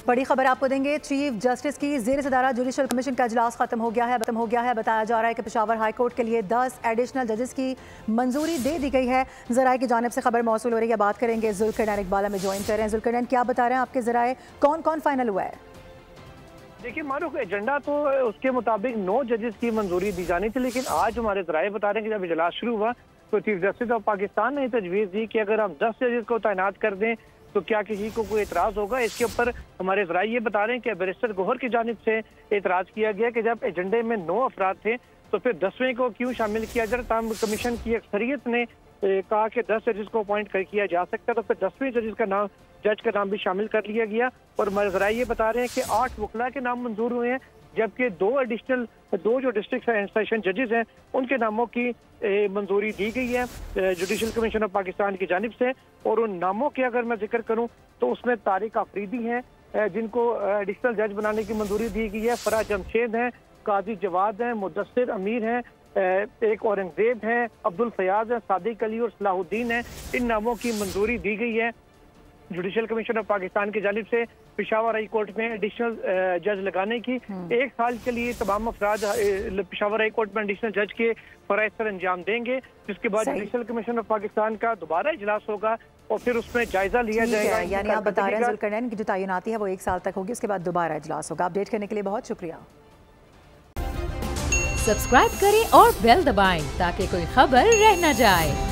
बड़ी खबर आपको देंगे। चीफ जस्टिस की ज़ेर सदारा जुडिशल कमीशन का इजलास खत्म हो गया है। बताया जा रहा है कि पेशावर हाई कोर्ट के लिए 10 एडिशनल जजेस की मंजूरी दे दी गई है। ज़राए की जानिब से खबर मौसूल हो रही है। बात करेंगे जुल्करनैन इकबाल में ज्वाइन कर रहे हैं। जुल्करनैन, क्या बता रहे हैं आपके ज़राए, कौन कौन फाइनल हुआ है? देखिए मारूफ, एजेंडा तो उसके मुताबिक 9 जजेस की मंजूरी दी जानी थी, लेकिन आज हमारे ज़राए बता रहे हैं कि जब इजलास शुरू हुआ तो चीफ जस्टिस ऑफ पाकिस्तान ने तजवीज़ दी कि अगर हम 10 जजेस को तैनात कर दें तो क्या किसी को कोई एतराज़ होगा। इसके ऊपर हमारे ज़राए ये बता रहे हैं कि बैरिस्टर गौहर की जानिब से एतराज़ किया गया कि जब एजेंडे में 9 अफराद थे तो फिर 10वें को क्यों शामिल किया जाए। तमाम कमीशन की अक्सरियत ने कहा कि 10 जजेस को अपॉइंट किया जा सकता है, तो फिर 10वें जज का नाम भी शामिल कर लिया गया। और हमारे ज़राए ये बता रहे हैं कि 8 वकला के नाम मंजूर हुए हैं, जबकि 2 जो डिस्ट्रिक्ट सेशन जजेस हैं उनके नामों की मंजूरी दी गई है जुडिशल कमीशन ऑफ पाकिस्तान की जानिब से। और उन नामों के अगर मैं जिक्र करूं तो उसमें तारिक आफरीदी हैं जिनको एडिशनल जज बनाने की मंजूरी दी गई है, फराह जमशेद हैं, काजी जवाद हैं, मुदस्सिर अमीर हैं, एक औरंगजेब हैं, अब्दुल फयाज हैं, सादिक अली और सलाहुद्दीन हैं। इन नामों की मंजूरी दी गई है जुडिशल कमीशन ऑफ पाकिस्तान की जानिब से पेशावर हाई कोर्ट में एडिशनल जज लगाने की। 1 साल के लिए तमाम अफराद पेशावर हाई कोर्ट में एडिशनल जज के फराइज पर अंजाम देंगे, जिसके बाद जुडिशल कमीशन ऑफ पाकिस्तान का दोबारा इजलास होगा और फिर उसमें जायजा लिया जाएगा। यानी आप बता रहे हैं जुल्करनैन की जो तैनाती है वो 1 साल तक होगी, उसके बाद दोबारा इजलास होगा। अपडेट करने के लिए बहुत शुक्रिया। सब्सक्राइब करें और बेल दबाएं ताकि कोई खबर रह न जाए।